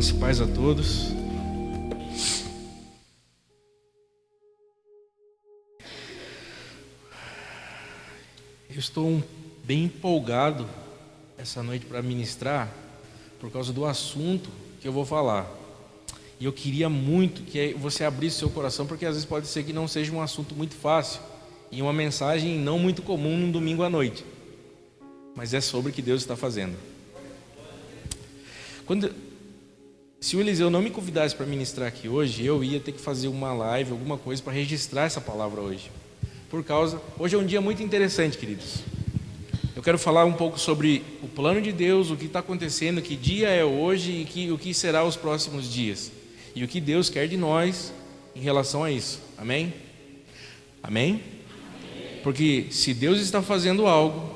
Graça e paz a todos. Eu estou bem empolgado essa noite para ministrar por causa do assunto que eu vou falar. E eu queria muito que você abrisse seu coração, porque às vezes pode ser que não seja um assunto muito fácil e uma mensagem não muito comum num domingo à noite. Mas é sobre o que Deus está fazendo. Se o Eliseu não me convidasse para ministrar aqui hoje, eu ia ter que fazer uma live, alguma coisa para registrar essa palavra hoje. Hoje é um dia muito interessante, queridos. Eu quero falar um pouco sobre o plano de Deus, o que está acontecendo, que dia é hoje e o que será os próximos dias. E o que Deus quer de nós em relação a isso. Amém? Amém? Porque se Deus está fazendo algo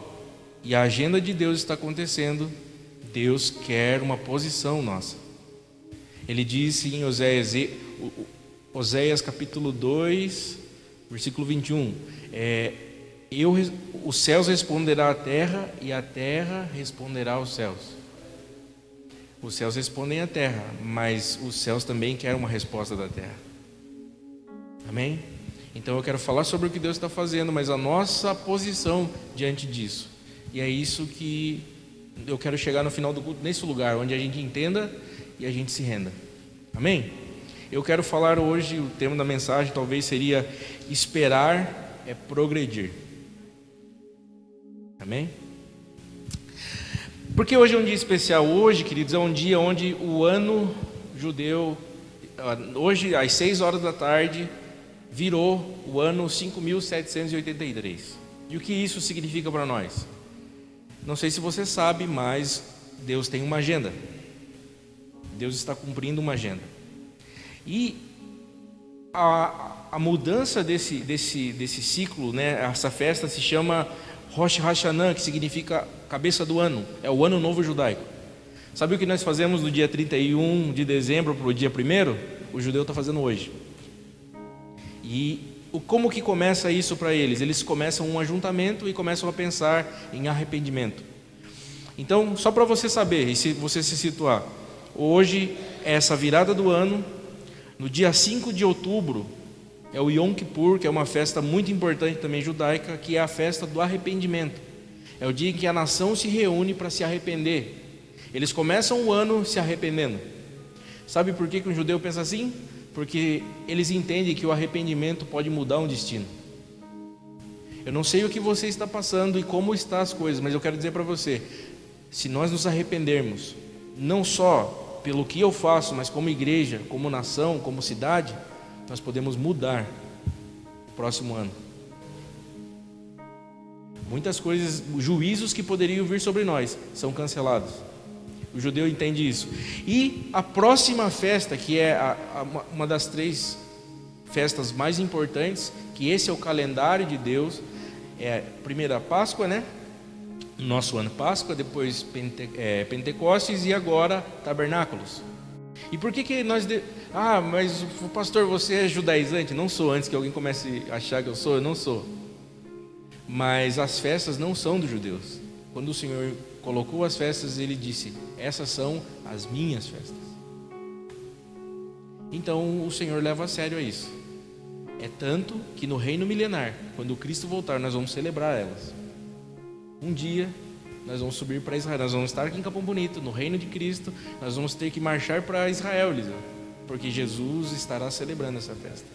e a agenda de Deus está acontecendo, Deus quer uma posição nossa. Ele disse em Oséias capítulo 2, versículo 21, os céus responderá à terra e a terra responderá aos céus. Os céus respondem à terra, mas os céus também querem uma resposta da terra. Amém? Então eu quero falar sobre o que Deus está fazendo, mas a nossa posição diante disso. E é isso que eu quero chegar no final do culto, nesse lugar, onde a gente entenda e a gente se renda. Amém? Eu quero falar hoje, o tema da mensagem talvez seria: esperar é progredir. Amém? Porque hoje é um dia especial. Hoje, queridos, é um dia onde o ano judeu, hoje às 6 horas da tarde, virou o ano 5783. E o que isso significa para nós? Não sei se você sabe, mas Deus tem uma agenda. Deus está cumprindo uma agenda. E a mudança desse ciclo, né? Essa festa se chama Rosh Hashanah, que significa cabeça do ano. É o ano novo judaico. Sabe o que nós fazemos no dia 31 de dezembro para o dia 1º? O judeu está fazendo hoje. E como que começa isso para eles? Eles começam um ajuntamento e começam a pensar em arrependimento. Então, só para você saber e se você se situar, hoje é essa virada do ano. No dia 5 de outubro é o Yom Kippur, que é uma festa muito importante também judaica, que é a festa do arrependimento. É o dia em que a nação se reúne para se arrepender. Eles começam o ano se arrependendo. Sabe por que um judeu pensa assim? Porque eles entendem que o arrependimento pode mudar um destino. Eu não sei o que você está passando e como estão as coisas, mas eu quero dizer para você: se nós nos arrependermos, não só pelo que eu faço, mas como igreja, como nação, como cidade, nós podemos mudar o próximo ano. Muitas coisas, juízos que poderiam vir sobre nós, são cancelados. O judeu entende isso. E a próxima festa, que é uma das 3 festas mais importantes, que esse é o calendário de Deus, é primeiro a Páscoa, né? Nosso ano Páscoa, depois Pentecostes e agora Tabernáculos. E por que nós... mas pastor, você é judaizante? Não sou, antes que alguém comece a achar que eu não sou. Mas as festas não são dos judeus. Quando o Senhor colocou as festas, Ele disse: essas são as minhas festas. Então o Senhor leva a sério a isso. É tanto que no reino milenar, quando o Cristo voltar, nós vamos celebrar elas. Um dia nós vamos subir para Israel, nós vamos estar aqui em Capão Bonito, no reino de Cristo. Nós vamos ter que marchar para Israel, Eliseu, porque Jesus estará celebrando essa festa.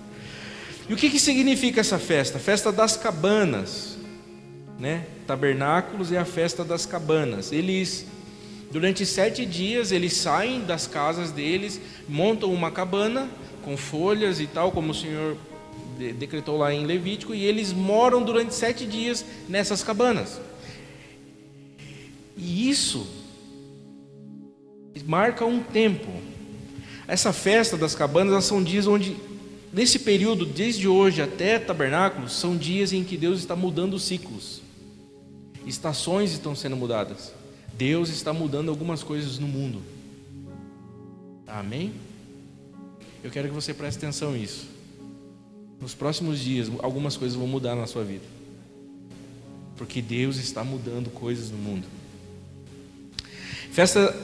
E o que significa essa festa? Festa das cabanas, né? Tabernáculos é a festa das cabanas. Durante 7 dias, eles saem das casas deles, montam uma cabana com folhas e tal, como o Senhor decretou lá em Levítico, e eles moram durante 7 dias nessas cabanas. E isso marca um tempo. Essa festa das cabanas, são dias onde, nesse período, desde hoje até Tabernáculos, são dias em que Deus está mudando os ciclos. Estações estão sendo mudadas. Deus está mudando algumas coisas no mundo. Amém? Eu quero que você preste atenção nisso. Nos próximos dias, algumas coisas vão mudar na sua vida, porque Deus está mudando coisas no mundo.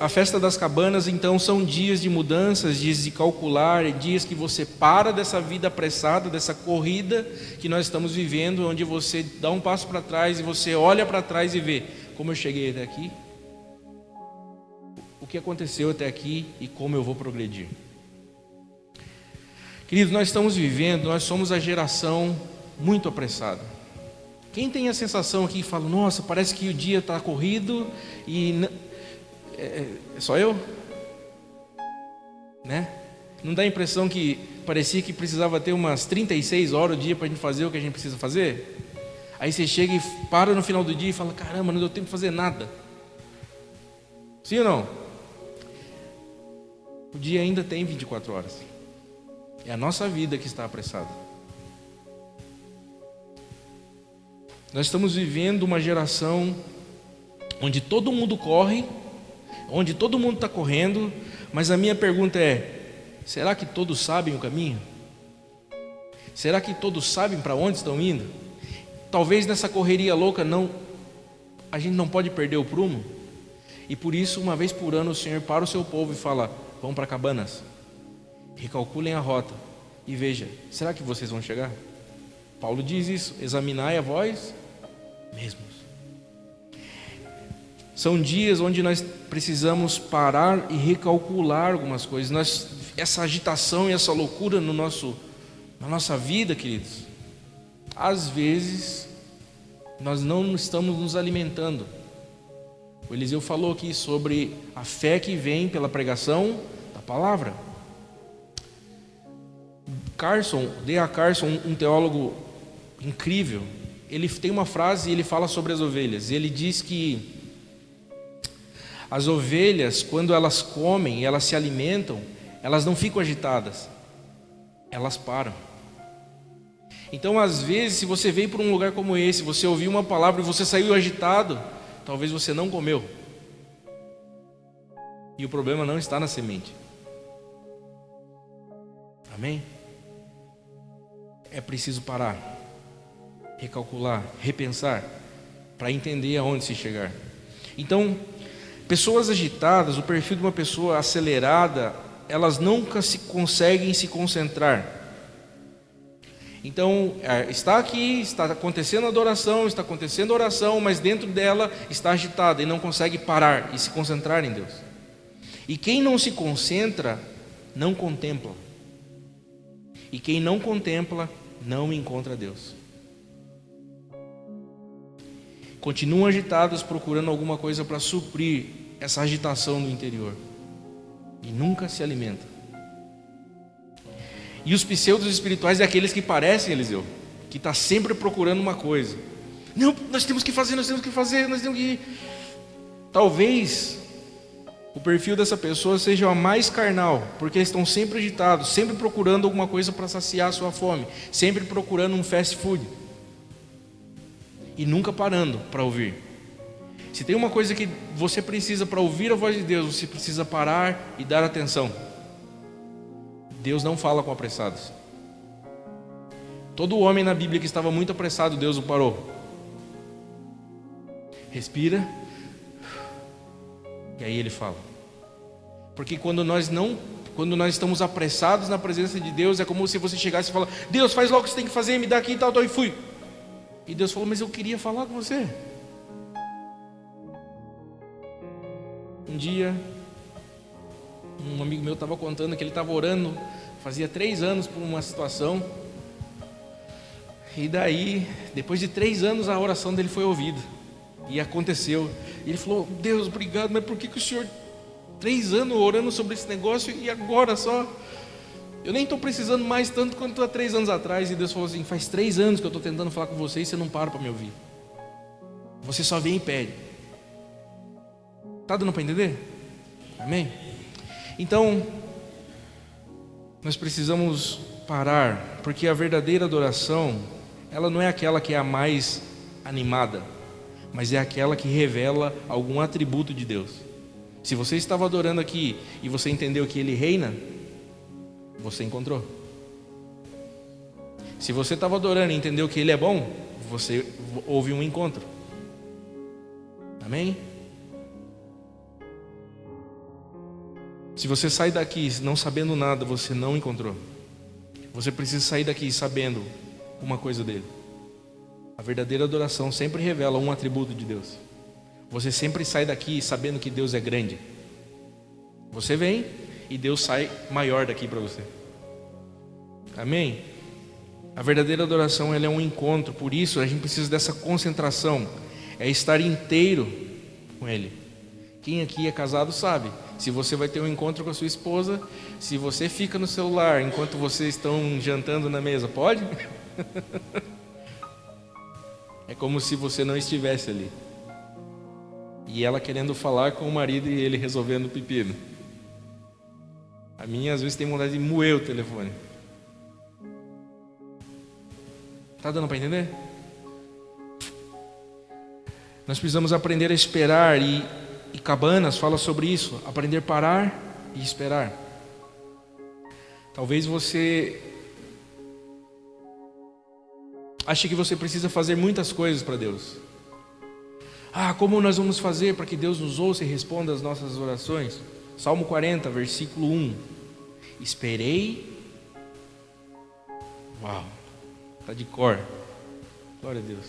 A festa das cabanas, então, são dias de mudanças, dias de calcular, dias que você para dessa vida apressada, dessa corrida que nós estamos vivendo, onde você dá um passo para trás e você olha para trás e vê como eu cheguei até aqui, o que aconteceu até aqui e como eu vou progredir. Queridos, nós estamos vivendo, nós somos a geração muito apressada. Quem tem a sensação aqui e fala, nossa, parece que o dia está corrido e... É só eu? Né? Não dá a impressão que parecia que precisava ter umas 36 horas o dia para a gente fazer o que a gente precisa fazer? Aí você chega e para no final do dia e fala, caramba, não deu tempo de fazer nada. Sim ou não? O dia ainda tem 24 horas. É a nossa vida que está apressada. Nós estamos vivendo uma geração onde todo mundo corre, onde todo mundo está correndo, mas a minha pergunta é, será que todos sabem o caminho? Será que todos sabem para onde estão indo? Talvez nessa correria louca a gente não pode perder o prumo, e por isso uma vez por ano o Senhor para o seu povo e fala, vão para Cabanas, recalculem a rota e veja, será que vocês vão chegar? Paulo diz isso, examinai a vós mesmos. São dias onde nós precisamos parar e recalcular algumas coisas. Essa agitação e essa loucura na nossa vida, queridos, às vezes nós não estamos nos alimentando. O Eliseu falou aqui sobre a fé que vem pela pregação da palavra. D.A. Carson, um teólogo incrível, ele tem uma frase e ele fala sobre as ovelhas. Ele diz que as ovelhas, quando elas comem e elas se alimentam, elas não ficam agitadas, elas param. Então, às vezes, se você veio para um lugar como esse, você ouviu uma palavra e você saiu agitado, talvez você não comeu. E o problema não está na semente. Amém? É preciso parar, recalcular, repensar, para entender aonde se chegar. Então, pessoas agitadas, o perfil de uma pessoa acelerada, elas nunca conseguem se concentrar. Então, está aqui, está acontecendo a adoração, está acontecendo a oração, mas dentro dela está agitada e não consegue parar e se concentrar em Deus. E quem não se concentra, não contempla. E quem não contempla, não encontra Deus. Continuam agitados procurando alguma coisa para suprir essa agitação do interior e nunca se alimenta. E os pseudos espirituais é aqueles que parecem, Eliseu, que está sempre procurando uma coisa. Não, nós temos que fazer, nós temos que... Talvez o perfil dessa pessoa seja a mais carnal, porque eles estão sempre agitados, sempre procurando alguma coisa para saciar a sua fome, sempre procurando um fast food e nunca parando para ouvir. Se tem uma coisa que você precisa para ouvir a voz de Deus, você precisa parar e dar atenção. Deus não fala com apressados. Todo homem na Bíblia que estava muito apressado, Deus o parou. Respira. E aí ele fala. Porque quando nós estamos apressados na presença de Deus, é como se você chegasse e falasse, Deus, faz logo o que você tem que fazer, me dá aqui e tal, e fui. E Deus falou, mas eu queria falar com você. Um dia, um amigo meu estava contando que ele estava orando, fazia 3 anos por uma situação, e daí, depois de 3 anos, a oração dele foi ouvida, e aconteceu. E ele falou, Deus, obrigado, mas por que o Senhor, 3 anos orando sobre esse negócio, e agora só, eu nem estou precisando mais tanto quanto há 3 anos atrás. E Deus falou assim, faz 3 anos que eu estou tentando falar com você e você não para me ouvir, você só vem e pede. Está dando para entender? Amém? Então, nós precisamos parar, porque a verdadeira adoração, ela não é aquela que é a mais animada, mas é aquela que revela algum atributo de Deus. Se você estava adorando aqui e você entendeu que Ele reina, você encontrou. Se você estava adorando e entendeu que Ele é bom, você houve um encontro. Amém? Se você sai daqui não sabendo nada, você não encontrou. Você precisa sair daqui sabendo uma coisa dele. A verdadeira adoração sempre revela um atributo de Deus. Você sempre sai daqui sabendo que Deus é grande. Você vem e Deus sai maior daqui para você. Amém? A verdadeira adoração, ela é um encontro. Por isso a gente precisa dessa concentração. É estar inteiro com Ele. Quem aqui é casado sabe. Se você vai ter um encontro com a sua esposa, se você fica no celular enquanto vocês estão jantando na mesa, pode? É como se você não estivesse ali. E ela querendo falar com o marido e ele resolvendo o pepino. A minha às vezes tem vontade de moer o telefone. Tá dando para entender? Nós precisamos aprender a esperar e Cabanas fala sobre isso, aprender a parar e esperar. Talvez você ache que você precisa fazer muitas coisas para Deus. Como nós vamos fazer para que Deus nos ouça e responda às nossas orações? Salmo 40, versículo 1. Esperei. Uau, está de cor. Glória a Deus.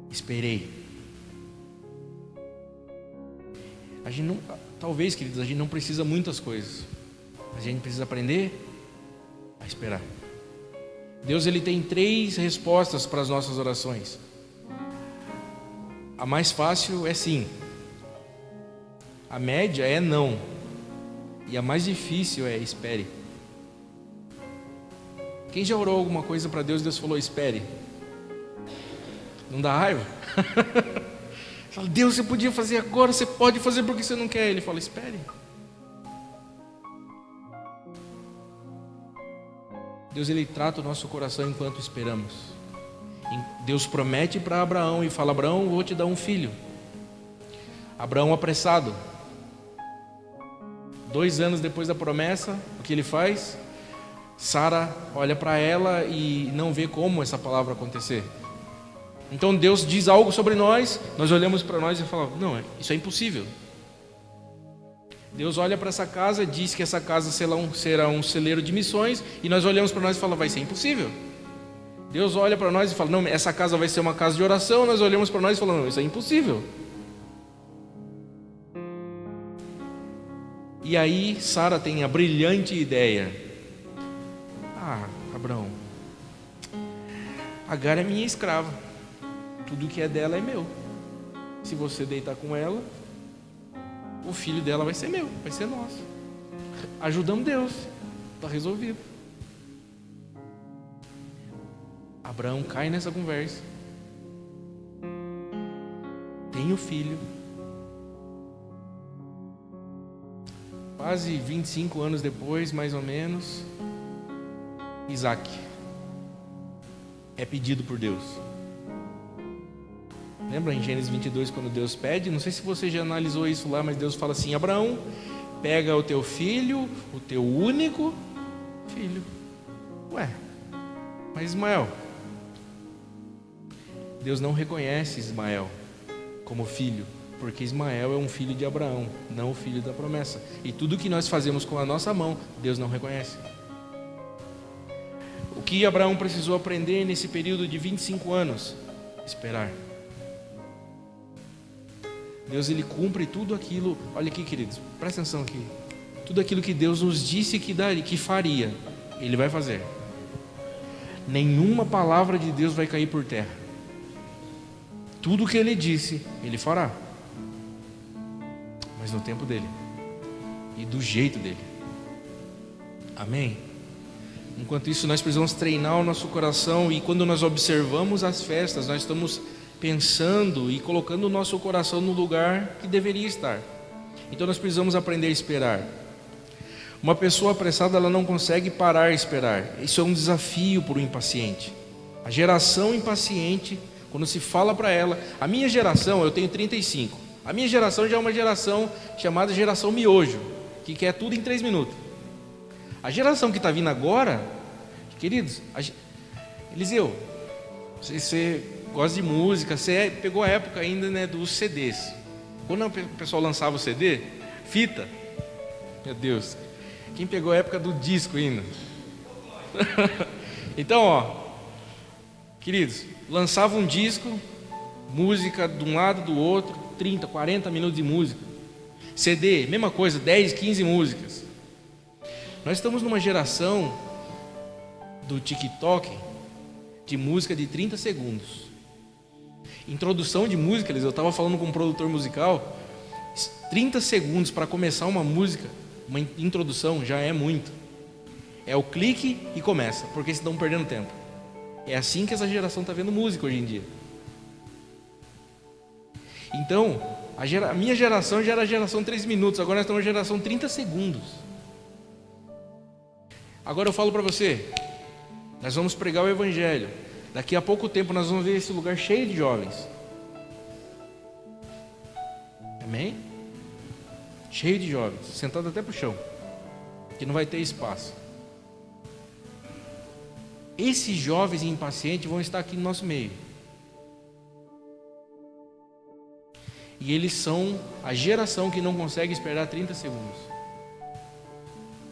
Esperei. A gente não, talvez, queridos, a gente não precisa muitas coisas. A gente precisa aprender a esperar. Deus, ele tem 3 respostas para as nossas orações. A mais fácil é sim. A média é não. E a mais difícil é espere. Quem já orou alguma coisa para Deus e Deus falou espere? Não dá raiva? Fala, Deus, você podia fazer agora, você pode fazer porque você não quer. Ele fala, espere. Deus, ele trata o nosso coração enquanto esperamos. Deus promete para Abraão e fala, Abraão, vou te dar um filho. Abraão apressado. 2 anos depois da promessa, o que ele faz? Sara olha para ela e não vê como essa palavra acontecer. Então Deus diz algo sobre nós, nós olhamos para nós e falamos, não, isso é impossível. Deus olha para essa casa, diz que essa casa será um celeiro de missões, e nós olhamos para nós e falamos, vai ser impossível. Deus olha para nós e fala, não, essa casa vai ser uma casa de oração, nós olhamos para nós e falamos, não, isso é impossível. E aí Sara tem a brilhante ideia, Abraão, Agar é minha escrava, tudo que é dela é meu. Se você deitar com ela, o filho dela vai ser meu, vai ser nosso. Ajudamos Deus, está resolvido. Abraão cai nessa conversa, tem o filho. Quase 25 anos depois, mais ou menos, Isaac é pedido por Deus. Lembra em Gênesis 22 quando Deus pede? Não sei se você já analisou isso lá, mas Deus fala assim, Abraão, pega o teu filho, o teu único filho. Mas Ismael, Deus não reconhece Ismael como filho, porque Ismael é um filho de Abraão, não o filho da promessa. E tudo que nós fazemos com a nossa mão, Deus não reconhece. O que Abraão precisou aprender nesse período de 25 anos? Esperar. Deus, ele cumpre tudo aquilo. Olha aqui, queridos, presta atenção aqui. Tudo aquilo que Deus nos disse que daria, que faria, ele vai fazer. Nenhuma palavra de Deus vai cair por terra. Tudo que ele disse, ele fará. Mas no tempo dele e do jeito dele. Amém? Enquanto isso, nós precisamos treinar o nosso coração, e quando nós observamos as festas, nós estamos pensando e colocando o nosso coração no lugar que deveria estar. Então nós precisamos aprender a esperar. Uma pessoa apressada, ela não consegue parar a esperar. Isso é um desafio para o impaciente. A geração impaciente, quando se fala para ela, a minha geração, eu tenho 35, a minha geração já é uma geração chamada geração miojo, que quer tudo em 3 minutos. A geração que está vindo agora, queridos, Eliseu, você gosta de música, você pegou a época ainda, né, dos CDs. Quando o pessoal lançava o CD, fita, Meu Deus. Quem pegou a época do disco ainda? Então, ó, queridos, lançava um disco, música de um lado do outro, 30, 40 minutos de música. CD, mesma coisa, 10, 15 músicas. Nós estamos numa geração do TikTok de música de 30 segundos. Introdução de música, eu estava falando com um produtor musical, 30 segundos para começar uma música, uma introdução já é muito. É o clique e começa, porque vocês estão perdendo tempo. É assim que essa geração está vendo música hoje em dia. Então, a minha geração já era a geração 3 minutos, agora nós estamos na geração 30 segundos. Agora eu falo para você, nós vamos pregar o Evangelho. Daqui a pouco tempo nós vamos ver esse lugar cheio de jovens. Amém? Cheio de jovens, sentado até para o chão, que não vai ter espaço. Esses jovens impacientes vão estar aqui no nosso meio. E eles são a geração que não consegue esperar 30 segundos.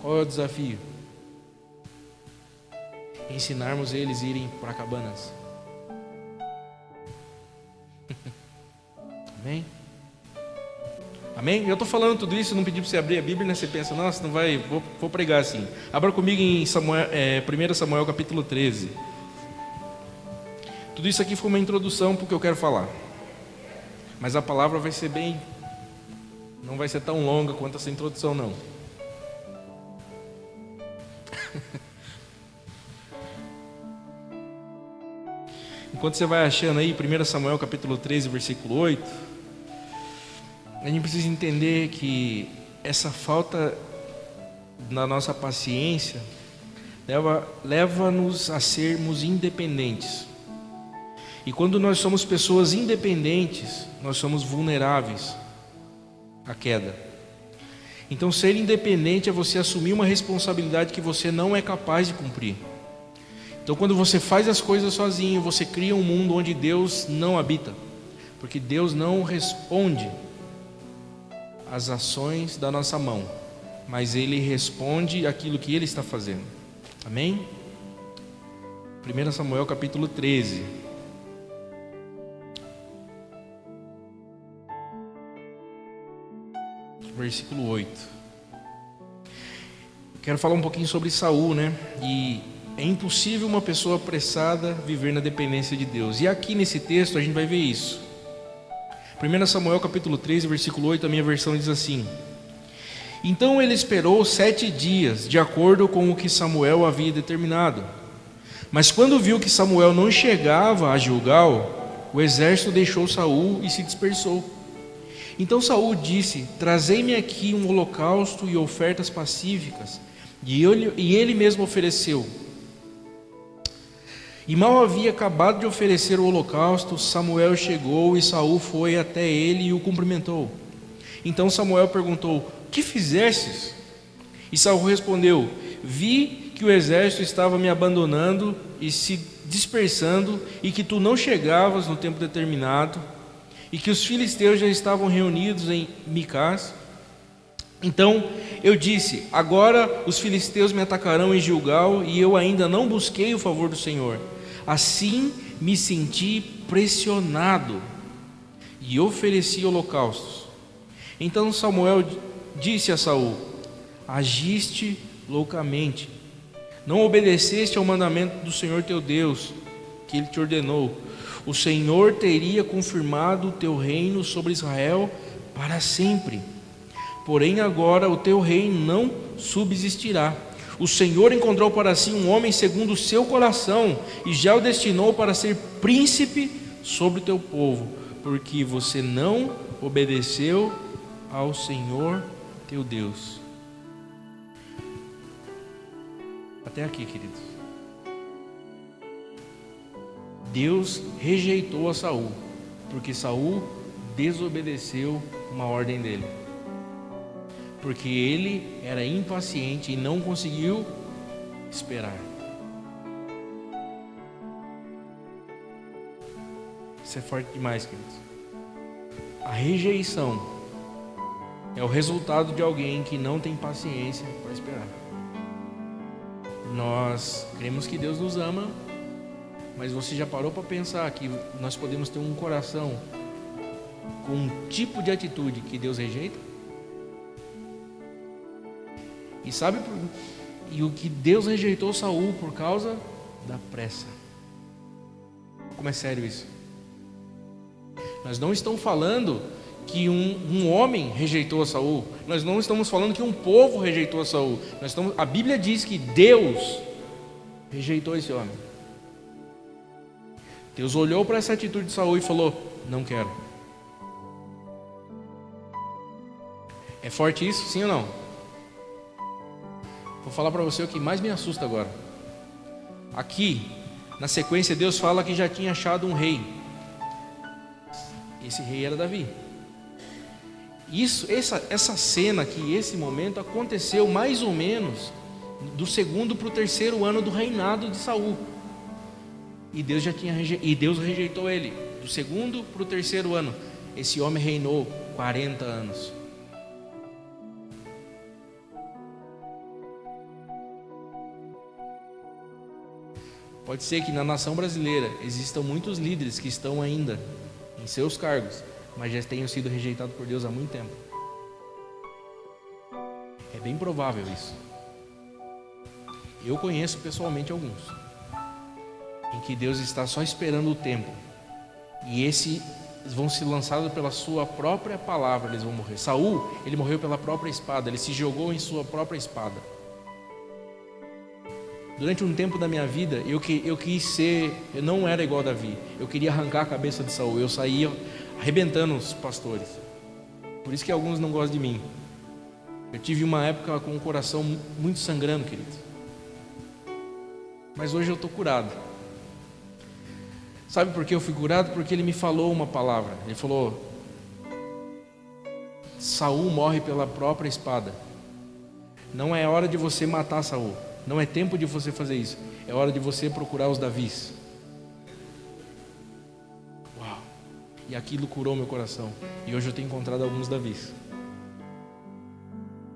Qual é o desafio? Ensinarmos eles a irem para Cabanas. Amém? Amém? Eu estou falando tudo isso, não pedi para você abrir a Bíblia, né? Você pensa, nossa, não vai, vou pregar assim. Abra comigo em 1 Samuel capítulo 13. Tudo isso aqui foi uma introdução para o que eu quero falar. Mas a palavra vai ser não vai ser tão longa quanto essa introdução, não. Enquanto você vai achando aí 1 Samuel capítulo 13, versículo 8, a gente precisa entender que essa falta na nossa paciência leva-nos a sermos independentes. E quando nós somos pessoas independentes, nós somos vulneráveis à queda. Então, ser independente é você assumir uma responsabilidade que você não é capaz de cumprir. Então, quando você faz as coisas sozinho, você cria um mundo onde Deus não habita, porque Deus não responde às ações da nossa mão, mas Ele responde aquilo que Ele está fazendo. Amém? 1 Samuel capítulo 13. Versículo 8. Quero falar um pouquinho sobre Saul, né? E é impossível uma pessoa apressada viver na dependência de Deus. E aqui nesse texto a gente vai ver isso. 1 Samuel capítulo 13, versículo 8, a minha versão diz assim: Então ele esperou 7 dias, de acordo com o que Samuel havia determinado. Mas quando viu que Samuel não chegava a Gilgal, o exército deixou Saul e se dispersou. Então Saul disse: Trazei-me aqui um holocausto e ofertas pacíficas. E ele mesmo ofereceu. E mal havia acabado de oferecer o holocausto, Samuel chegou e Saul foi até ele e o cumprimentou. Então Samuel perguntou: Que fizestes? E Saul respondeu: Vi que o exército estava me abandonando e se dispersando, e que tu não chegavas no tempo determinado, e que os filisteus já estavam reunidos em Micás. Então eu disse: Agora os filisteus me atacarão em Gilgal, e eu ainda não busquei o favor do Senhor. Assim me senti pressionado e ofereci holocaustos. Então Samuel disse a Saul: Agiste loucamente, não obedeceste ao mandamento do Senhor teu Deus, que Ele te ordenou. O Senhor teria confirmado o teu reino sobre Israel para sempre. Porém agora o teu reino não subsistirá. O Senhor encontrou para si um homem segundo o seu coração e já o destinou para ser príncipe sobre o teu povo, porque você não obedeceu ao Senhor teu Deus. Até aqui, queridos. Deus rejeitou a Saul, porque Saul desobedeceu uma ordem dele. Porque ele era impaciente e não conseguiu esperar. Isso é forte demais, queridos. A rejeição é o resultado de alguém que não tem paciência para esperar. Nós cremos que Deus nos ama, mas você já parou para pensar que nós podemos ter um coração com um tipo de atitude que Deus rejeita? E sabe o que Deus rejeitou Saul por causa da pressa? Como é sério isso? Nós não estamos falando que um homem rejeitou a Saul. Nós não estamos falando que um povo rejeitou a Saul. A Bíblia diz que Deus rejeitou esse homem. Deus olhou para essa atitude de Saul e falou: não quero. É forte isso, sim ou não? Vou falar para você o que mais me assusta agora. Aqui, na sequência, Deus fala que já tinha achado um rei. Esse rei era Davi. Essa cena aqui, esse momento, aconteceu mais ou menos do 2º para o 3º ano do reinado de Saul. E Deus rejeitou ele. Do 2º para o 3º ano, esse homem reinou 40 anos. Pode ser que na nação brasileira existam muitos líderes que estão ainda em seus cargos, mas já tenham sido rejeitados por Deus há muito tempo. É bem provável isso. Eu conheço pessoalmente alguns em que Deus está só esperando o tempo, e esses vão ser lançados pela sua própria palavra, eles vão morrer. Saul, ele morreu pela própria espada, ele se jogou em sua própria espada. Durante um tempo da minha vida, eu não era igual a Davi. Eu queria arrancar a cabeça de Saul. Eu saía arrebentando os pastores. Por isso que alguns não gostam de mim. Eu tive uma época com o coração muito sangrando, querido. Mas hoje eu estou curado. Sabe por que eu fui curado? Porque ele me falou uma palavra. Ele falou: Saul morre pela própria espada. Não é hora de você matar Saul. Não é tempo de você fazer isso. É hora de você procurar os Davis. Uau! E aquilo curou meu coração. E hoje eu tenho encontrado alguns Davis.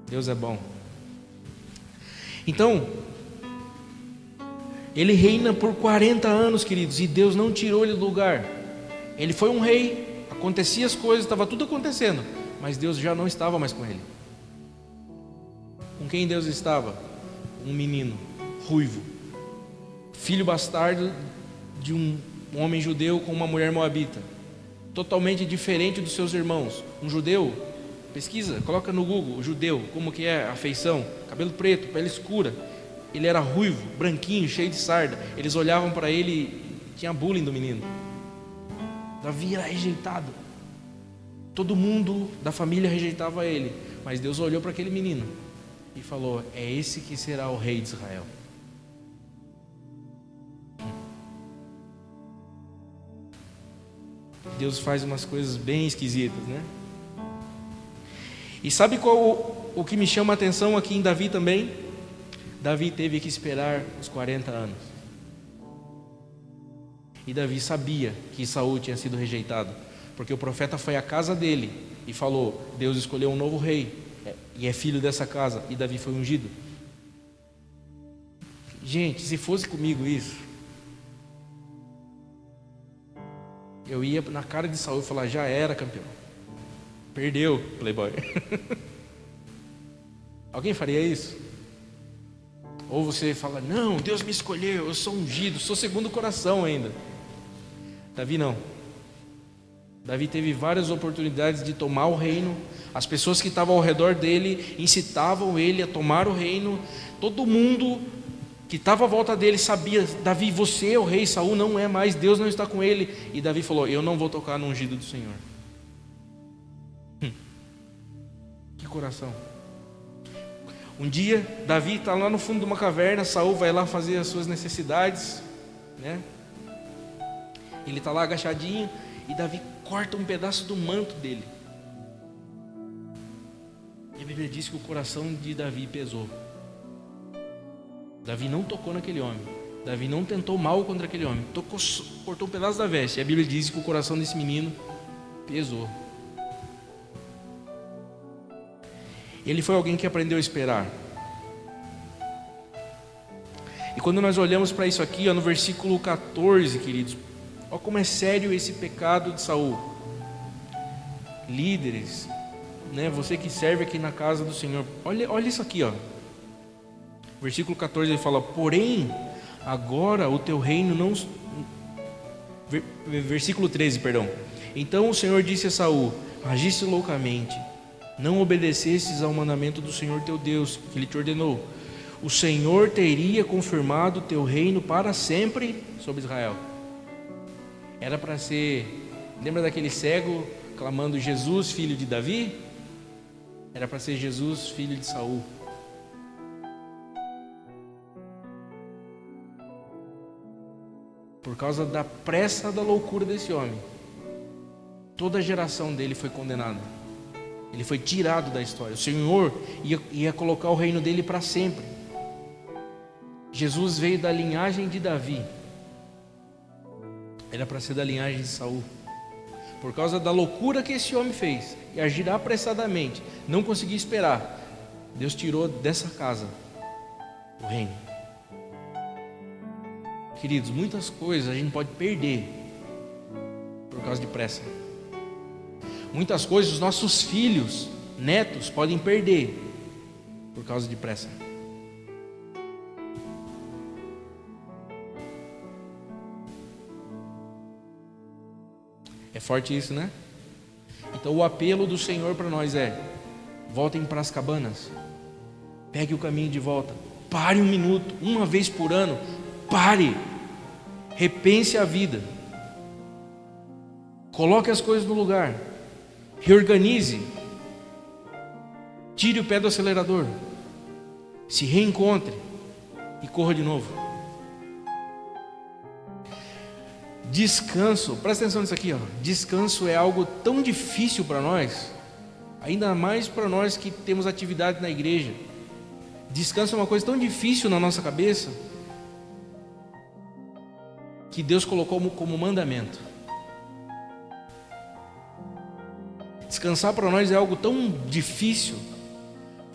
Deus é bom. Então, ele reina por 40 anos, queridos. E Deus não tirou ele do lugar. Ele foi um rei. Acontecia as coisas, estava tudo acontecendo. Mas Deus já não estava mais com ele. Com quem Deus estava? Um menino ruivo, filho bastardo de um homem judeu com uma mulher moabita, totalmente diferente dos seus irmãos. Um judeu, pesquisa, coloca no Google, judeu, como que é a feição, cabelo preto, pele escura. Ele era ruivo, branquinho, cheio de sarda. Eles olhavam para ele e tinha bullying do menino. Davi era rejeitado. Todo mundo da família rejeitava ele, mas Deus olhou para aquele menino e falou: é esse que será o rei de Israel. Deus faz umas coisas bem esquisitas, né? E sabe qual o que me chama a atenção aqui em Davi também? Davi teve que esperar os 40 anos. E Davi sabia que Saul tinha sido rejeitado, porque o profeta foi à casa dele e falou: Deus escolheu um novo rei e é filho dessa casa, e Davi foi ungido. Gente, se fosse comigo isso, eu ia na cara de Saul e falar: já era, campeão, perdeu, playboy. Alguém faria isso? Ou você fala: não, Deus me escolheu, eu sou ungido, sou segundo o coração ainda. Davi não. Davi teve várias oportunidades de tomar o reino. As pessoas que estavam ao redor dele incitavam ele a tomar o reino. Todo mundo que estava à volta dele sabia: Davi, você é o rei, Saul não é mais, Deus não está com ele. E Davi falou: eu não vou tocar no ungido do Senhor. Que coração. Um dia Davi está lá no fundo de uma caverna. Saul vai lá fazer as suas necessidades, né? Ele está lá agachadinho e Davi corta um pedaço do manto dele. E a Bíblia diz que o coração de Davi pesou. Davi não tocou naquele homem. Davi não tentou mal contra aquele homem. Cortou um pedaço da veste. E a Bíblia diz que o coração desse menino pesou. Ele foi alguém que aprendeu a esperar. E quando nós olhamos para isso aqui, no versículo 14, queridos, olha como é sério esse pecado de Saul. Líderes, né, você que serve aqui na casa do Senhor, olha isso aqui, versículo 14 ele fala: porém, agora o teu reino não... Versículo 13, perdão. Então o Senhor disse a Saul: agiste loucamente, não obedecestes ao mandamento do Senhor teu Deus, que ele te ordenou. O Senhor teria confirmado o teu reino para sempre sobre Israel. Era para ser... Lembra daquele cego clamando: Jesus, filho de Davi? Era para ser Jesus, filho de Saul. Por causa da pressa, da loucura desse homem, toda a geração dele foi condenada. Ele foi tirado da história. O Senhor ia colocar o reino dele para sempre. Jesus veio da linhagem de Davi. Era para ser da linhagem de Saul. Por causa da loucura que esse homem fez e agir apressadamente, não conseguia esperar, Deus tirou dessa casa o reino. Queridos, muitas coisas a gente pode perder por causa de pressa. Muitas coisas os nossos filhos, netos podem perder por causa de pressa. É forte isso, né? Então o apelo do Senhor para nós é: voltem para as cabanas, pegue o caminho de volta, pare um minuto, uma vez por ano, pare, repense a vida, coloque as coisas no lugar, reorganize, tire o pé do acelerador, se reencontre e corra de novo. Descanso, presta atenção nisso aqui, descanso é algo tão difícil para nós, ainda mais para nós que temos atividade na igreja. Descanso é uma coisa tão difícil na nossa cabeça, que Deus colocou como mandamento. Descansar para nós é algo tão difícil,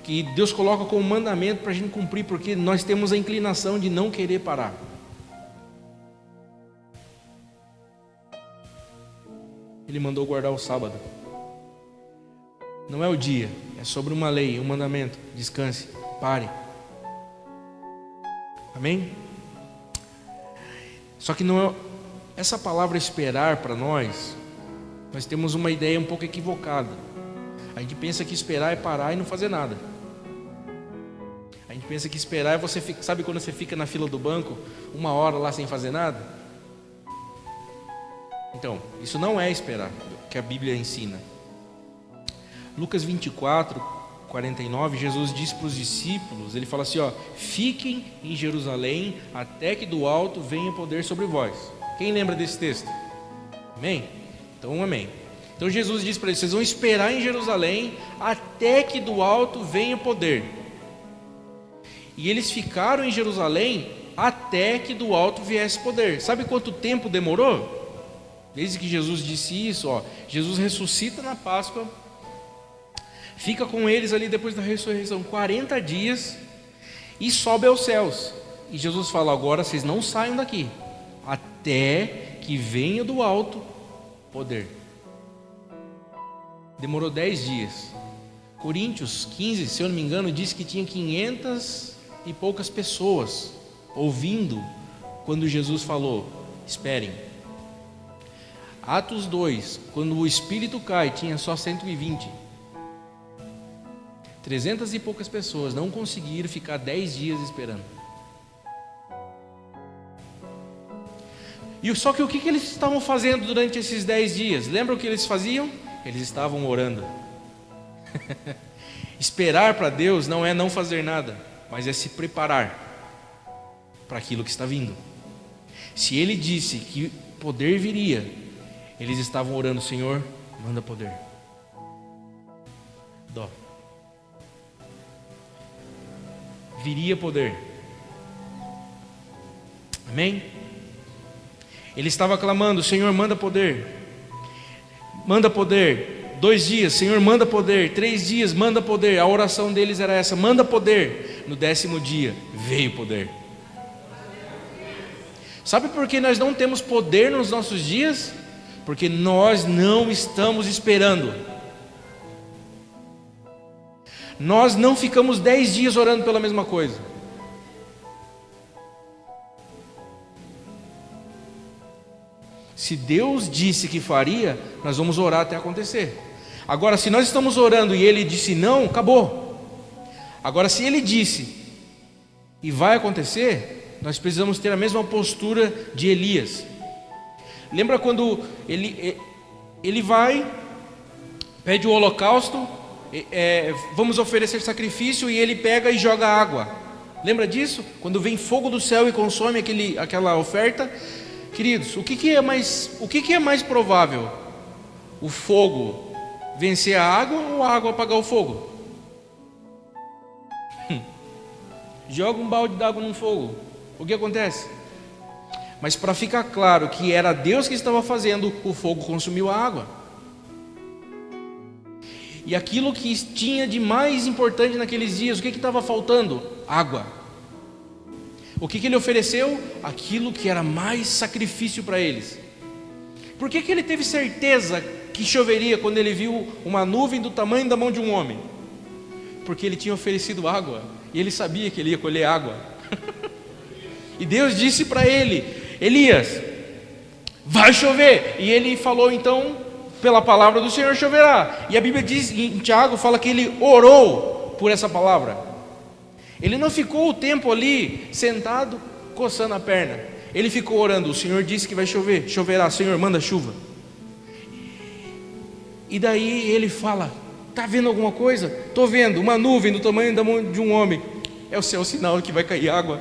que Deus coloca como mandamento para a gente cumprir, porque nós temos a inclinação de não querer parar. Ele mandou guardar o sábado. Não é o dia, é sobre uma lei, um mandamento. Descanse, pare. Amém? Só que não é, essa palavra esperar para nós temos uma ideia um pouco equivocada. A gente pensa que esperar é parar e não fazer nada. A gente pensa que esperar é você, sabe quando você fica na fila do banco 1 hora lá sem fazer nada? Então, isso não é esperar, que a Bíblia ensina. Lucas 24, 49, Jesus diz para os discípulos, ele fala assim, fiquem em Jerusalém até que do alto venha poder sobre vós. Quem lembra desse texto? Amém? Então, amém. Então Jesus diz para eles: vocês vão esperar em Jerusalém até que do alto venha poder. E eles ficaram em Jerusalém até que do alto viesse poder. Sabe quanto tempo demorou? Desde que Jesus disse isso, Jesus ressuscita na Páscoa, fica com eles ali depois da ressurreição 40 dias e sobe aos céus. E Jesus fala: agora vocês não saiam daqui até que venha do alto poder. Demorou 10 dias. Coríntios 15, se eu não me engano, diz que tinha 500 e poucas pessoas ouvindo quando Jesus falou: esperem. Atos 2, quando o Espírito cai, tinha só 120. 300 e poucas pessoas não conseguiram ficar 10 dias esperando. E só que o que eles estavam fazendo durante esses 10 dias? Lembra o que eles faziam? Eles estavam orando. Esperar para Deus não é não fazer nada, mas é se preparar para aquilo que está vindo. Se Ele disse que poder viria, eles estavam orando: Senhor, manda poder. Dó. Viria poder. Amém? Ele estava clamando: Senhor, manda poder. Manda poder. 2 dias, Senhor, manda poder. 3 dias, manda poder. A oração deles era essa: manda poder. No 10º dia, veio poder. Sabe por que nós não temos poder nos nossos dias? Porque nós não estamos esperando. Nós não ficamos 10 dias orando pela mesma coisa. Se Deus disse que faria, nós vamos orar até acontecer. Agora, se nós estamos orando e Ele disse não, acabou. Agora, se Ele disse e vai acontecer, nós precisamos ter a mesma postura de Elias. Lembra quando ele vai, pede o holocausto, vamos oferecer sacrifício, e ele pega e joga água. Lembra disso? Quando vem fogo do céu e consome aquela oferta. Queridos, o que é mais provável? O fogo vencer a água ou a água apagar o fogo? Joga um balde d'água no fogo, o que acontece? Mas para ficar claro que era Deus que estava fazendo, o fogo consumiu a água. E aquilo que tinha de mais importante naqueles dias, o que estava faltando? Água. O que ele ofereceu? Aquilo que era mais sacrifício para eles. Por que ele teve certeza que choveria quando ele viu uma nuvem do tamanho da mão de um homem? Porque ele tinha oferecido água, e ele sabia que ele ia colher água. E Deus disse para ele: Elias, vai chover. E ele falou então, pela palavra do Senhor choverá. E a Bíblia diz, em Tiago, fala que ele orou por essa palavra. Ele não ficou o tempo ali sentado coçando a perna. Ele ficou orando: o Senhor disse que vai chover, choverá, Senhor, manda chuva. E daí ele fala: está vendo alguma coisa? Estou vendo uma nuvem do tamanho da mão de um homem. É o céu sinal que vai cair água.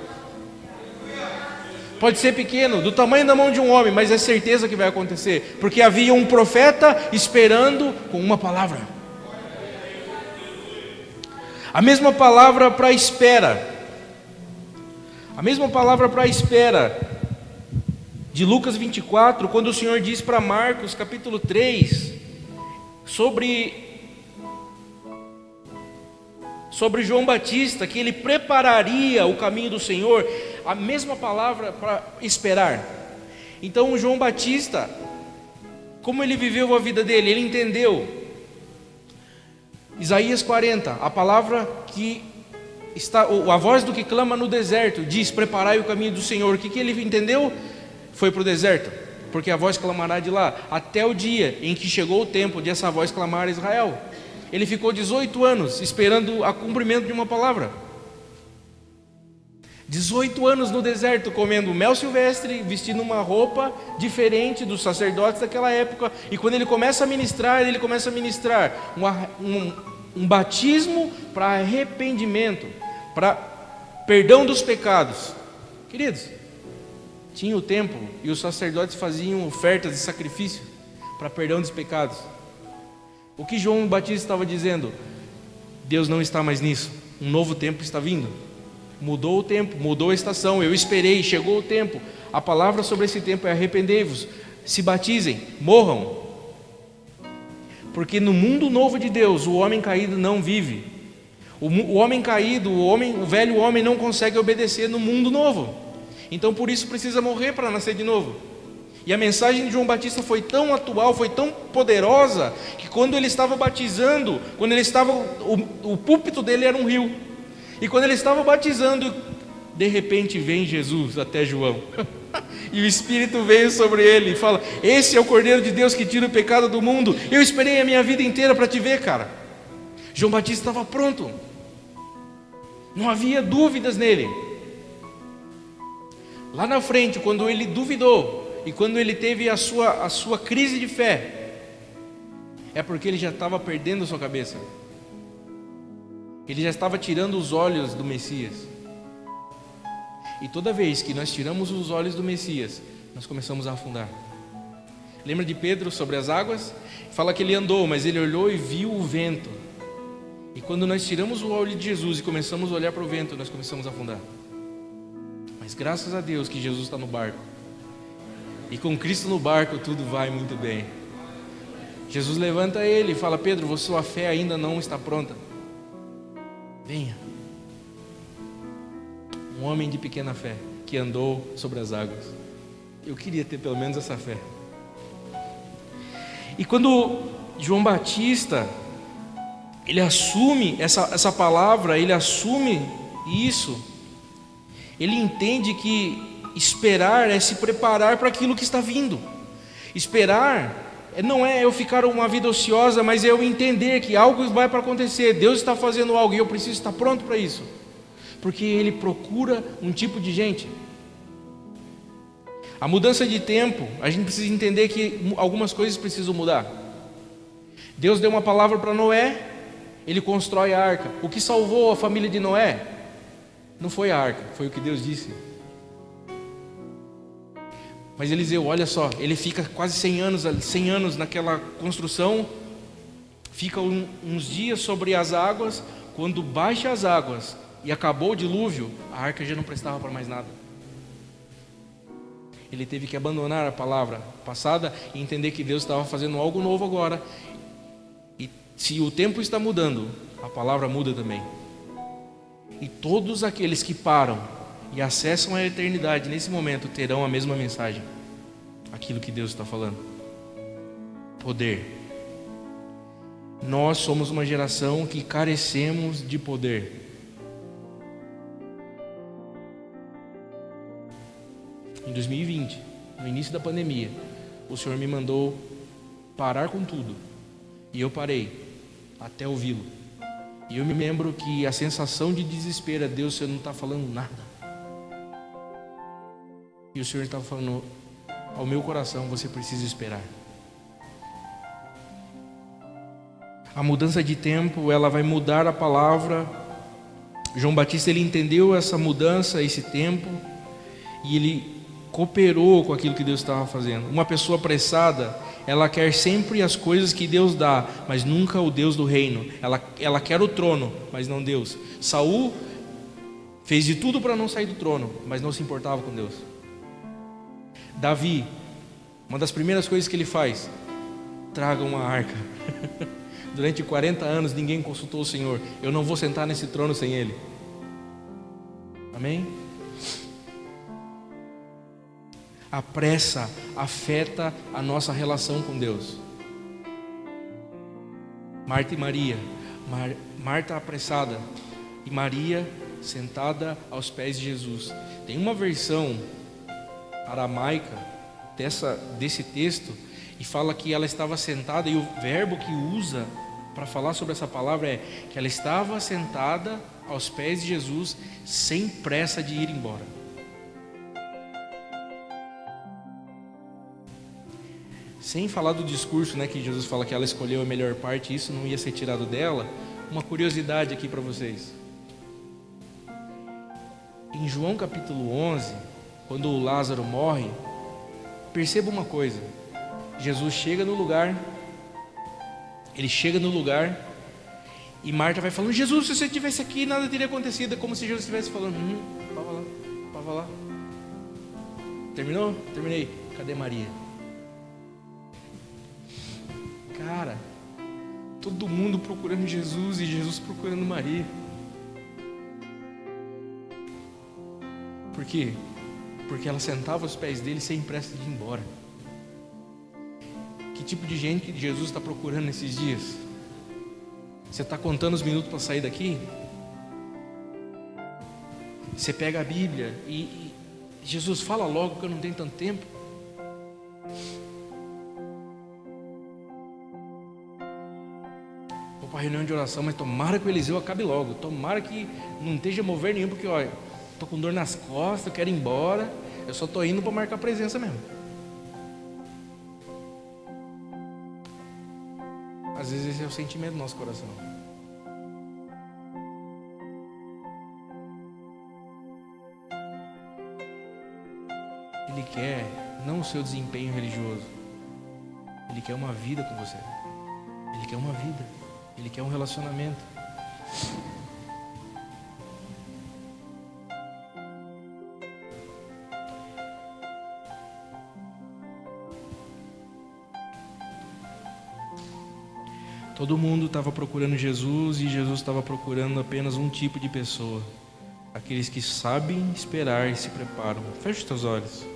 Pode ser pequeno, do tamanho da mão de um homem, mas é certeza que vai acontecer, porque havia um profeta esperando com uma palavra. A mesma palavra para espera. A mesma palavra para espera de Lucas 24, quando o Senhor diz para Marcos capítulo 3 sobre João Batista, que ele prepararia o caminho do Senhor. A mesma palavra para esperar. Então João Batista, como ele viveu a vida dele, ele entendeu Isaías 40, a palavra que está, a voz do que clama no deserto, diz: preparai o caminho do Senhor. O que ele entendeu? Foi para o deserto, porque a voz clamará de lá, até o dia em que chegou o tempo de essa voz clamar a Israel. Ele ficou 18 anos esperando o cumprimento de uma palavra. 18 anos no deserto, comendo mel silvestre, vestindo uma roupa diferente dos sacerdotes daquela época. E quando ele começa a ministrar, um batismo para arrependimento, para perdão dos pecados. Queridos, tinha o templo e os sacerdotes faziam ofertas de sacrifício para perdão dos pecados. O que João Batista estava dizendo? Deus não está mais nisso, um novo tempo está vindo. Mudou o tempo, mudou a estação, eu esperei, chegou o tempo. A palavra sobre esse tempo é: arrependei-vos, se batizem, morram. Porque no mundo novo de Deus, o homem caído não vive. O homem caído, o velho homem não consegue obedecer no mundo novo. Então por isso precisa morrer para nascer de novo. E a mensagem de João Batista foi tão atual, foi tão poderosa, que quando ele estava batizando, o púlpito dele era um rio. E quando ele estava batizando, de repente vem Jesus até João. E o Espírito veio sobre ele e fala: esse é o Cordeiro de Deus que tira o pecado do mundo. Eu esperei a minha vida inteira para te ver, cara. João Batista estava pronto. Não havia dúvidas nele. Lá na frente, quando ele duvidou e quando ele teve a sua crise de fé, é porque ele já estava perdendo a sua cabeça. Ele já estava tirando os olhos do Messias. E toda vez que nós tiramos os olhos do Messias, nós começamos a afundar. Lembra de Pedro sobre as águas? Fala que ele andou, mas ele olhou e viu o vento. E quando nós tiramos o olho de Jesus e começamos a olhar para o vento, nós começamos a afundar. Mas graças a Deus que Jesus está no barco. E com Cristo no barco tudo vai muito bem. Jesus levanta ele e fala: Pedro, sua fé ainda não está pronta. Venha. Um homem de pequena fé que andou sobre as águas. Eu queria ter pelo menos essa fé. E quando João Batista, ele assume essa palavra, ele assume isso, ele entende que esperar é se preparar para aquilo que está vindo. Esperar não é eu ficar uma vida ociosa, mas é eu entender que algo vai para acontecer, Deus está fazendo algo e eu preciso estar pronto para isso, porque Ele procura um tipo de gente. A mudança de tempo, a gente precisa entender que algumas coisas precisam mudar. Deus deu uma palavra para Noé, ele constrói a arca. O que salvou a família de Noé não foi a arca, foi o que Deus disse. Mas Eliseu, olha só, ele fica quase 100 anos naquela construção, fica uns dias sobre as águas. Quando baixa as águas e acabou o dilúvio, a arca já não prestava para mais nada. Ele teve que abandonar a palavra passada e entender que Deus estava fazendo algo novo agora. E se o tempo está mudando, a palavra muda também. E todos aqueles que param e acessam a eternidade nesse momento terão a mesma mensagem. Aquilo que Deus está falando. Poder. Nós somos uma geração que carecemos de poder. Em 2020, no início da pandemia, o Senhor me mandou parar com tudo. E eu parei até ouvi-lo. E eu me lembro que a sensação de desespero é: Deus, você não está falando nada. E o Senhor estava falando ao meu coração: você precisa esperar. A mudança de tempo, ela vai mudar a palavra. João Batista, ele entendeu essa mudança, esse tempo, e ele cooperou com aquilo que Deus estava fazendo. Uma pessoa apressada, ela quer sempre as coisas que Deus dá, mas nunca o Deus do reino. Ela quer o trono, mas não Deus. Saul fez de tudo para não sair do trono, mas não se importava com Deus. Davi, uma das primeiras coisas que ele faz: traga uma arca. Durante 40 anos ninguém consultou o Senhor. Eu não vou sentar nesse trono sem Ele. Amém? A pressa afeta a nossa relação com Deus. Marta e Maria. Marta apressada e Maria sentada aos pés de Jesus. Tem uma versão aramaica desse texto e fala que ela estava sentada, e o verbo que usa para falar sobre essa palavra é que ela estava sentada aos pés de Jesus sem pressa de ir embora. Sem falar do discurso, que Jesus fala que ela escolheu a melhor parte, isso não ia ser tirado dela. Uma curiosidade aqui para vocês. Em João capítulo 11, quando o Lázaro morre, perceba uma coisa: Jesus chega no lugar, ele chega no lugar, e Marta vai falando: Jesus, se você estivesse aqui, nada teria acontecido. É como se Jesus estivesse falando: estava lá. Terminou? Terminei. Cadê Maria? Cara, todo mundo procurando Jesus e Jesus procurando Maria. Por quê? Porque ela sentava aos pés dele sem pressa de ir embora. Que tipo de gente que Jesus está procurando nesses dias? Você está contando os minutos para sair daqui? Você pega a Bíblia e Jesus, fala logo que eu não tenho tanto tempo. Vou para a reunião de oração, mas tomara que o Eliseu acabe logo. Tomara que não esteja mover nenhum, porque olha, estou com dor nas costas, eu quero ir embora. Eu só estou indo para marcar presença mesmo. Às vezes esse é o sentimento do nosso coração. Ele quer não o seu desempenho religioso. Ele quer uma vida com você. Ele quer uma vida. Ele quer um relacionamento. Todo mundo estava procurando Jesus e Jesus estava procurando apenas um tipo de pessoa: aqueles que sabem esperar e se preparam. Feche os teus olhos.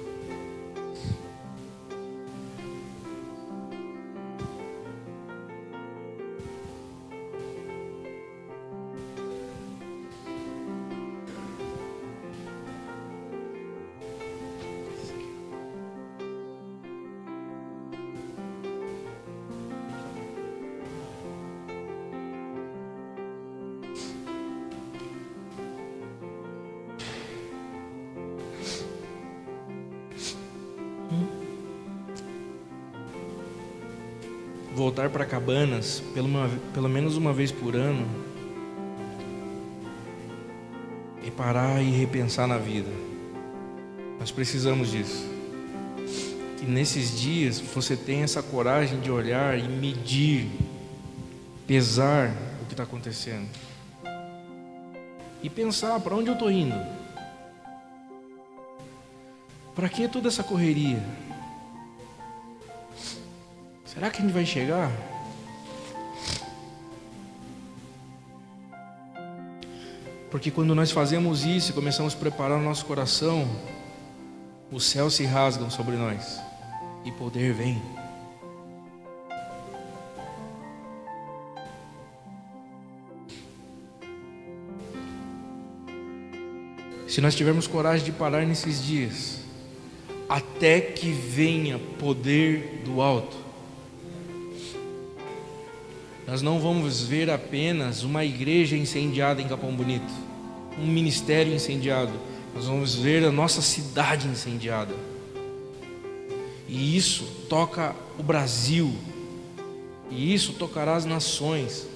Voltar para Cabanas pelo menos uma vez por ano e parar e repensar na vida. Nós precisamos disso. Que nesses dias você tenha essa coragem de olhar e medir, pesar o que está acontecendo e pensar: para onde eu estou indo? Para que toda essa correria? Será que a gente vai chegar? Porque quando nós fazemos isso e começamos a preparar o nosso coração, os céus se rasgam sobre nós e poder vem. Se nós tivermos coragem de parar nesses dias, até que venha poder do alto, nós não vamos ver apenas uma igreja incendiada em Capão Bonito, um ministério incendiado. Nós vamos ver a nossa cidade incendiada. E isso toca o Brasil. E isso tocará as nações.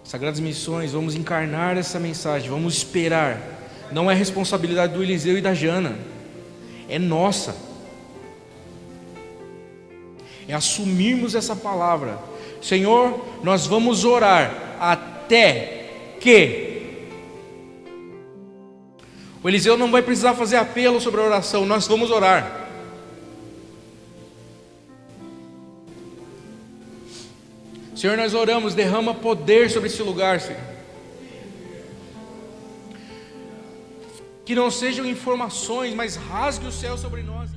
Sagradas Missões, vamos encarnar essa mensagem, vamos esperar. Não é responsabilidade do Eliseu e da Jana, é nossa. É assumirmos essa palavra: Senhor, nós vamos orar até que. O Eliseu não vai precisar fazer apelo sobre a oração, nós vamos orar. Senhor, nós oramos, derrama poder sobre esse lugar, Senhor. Que não sejam informações, mas rasgue o céu sobre nós.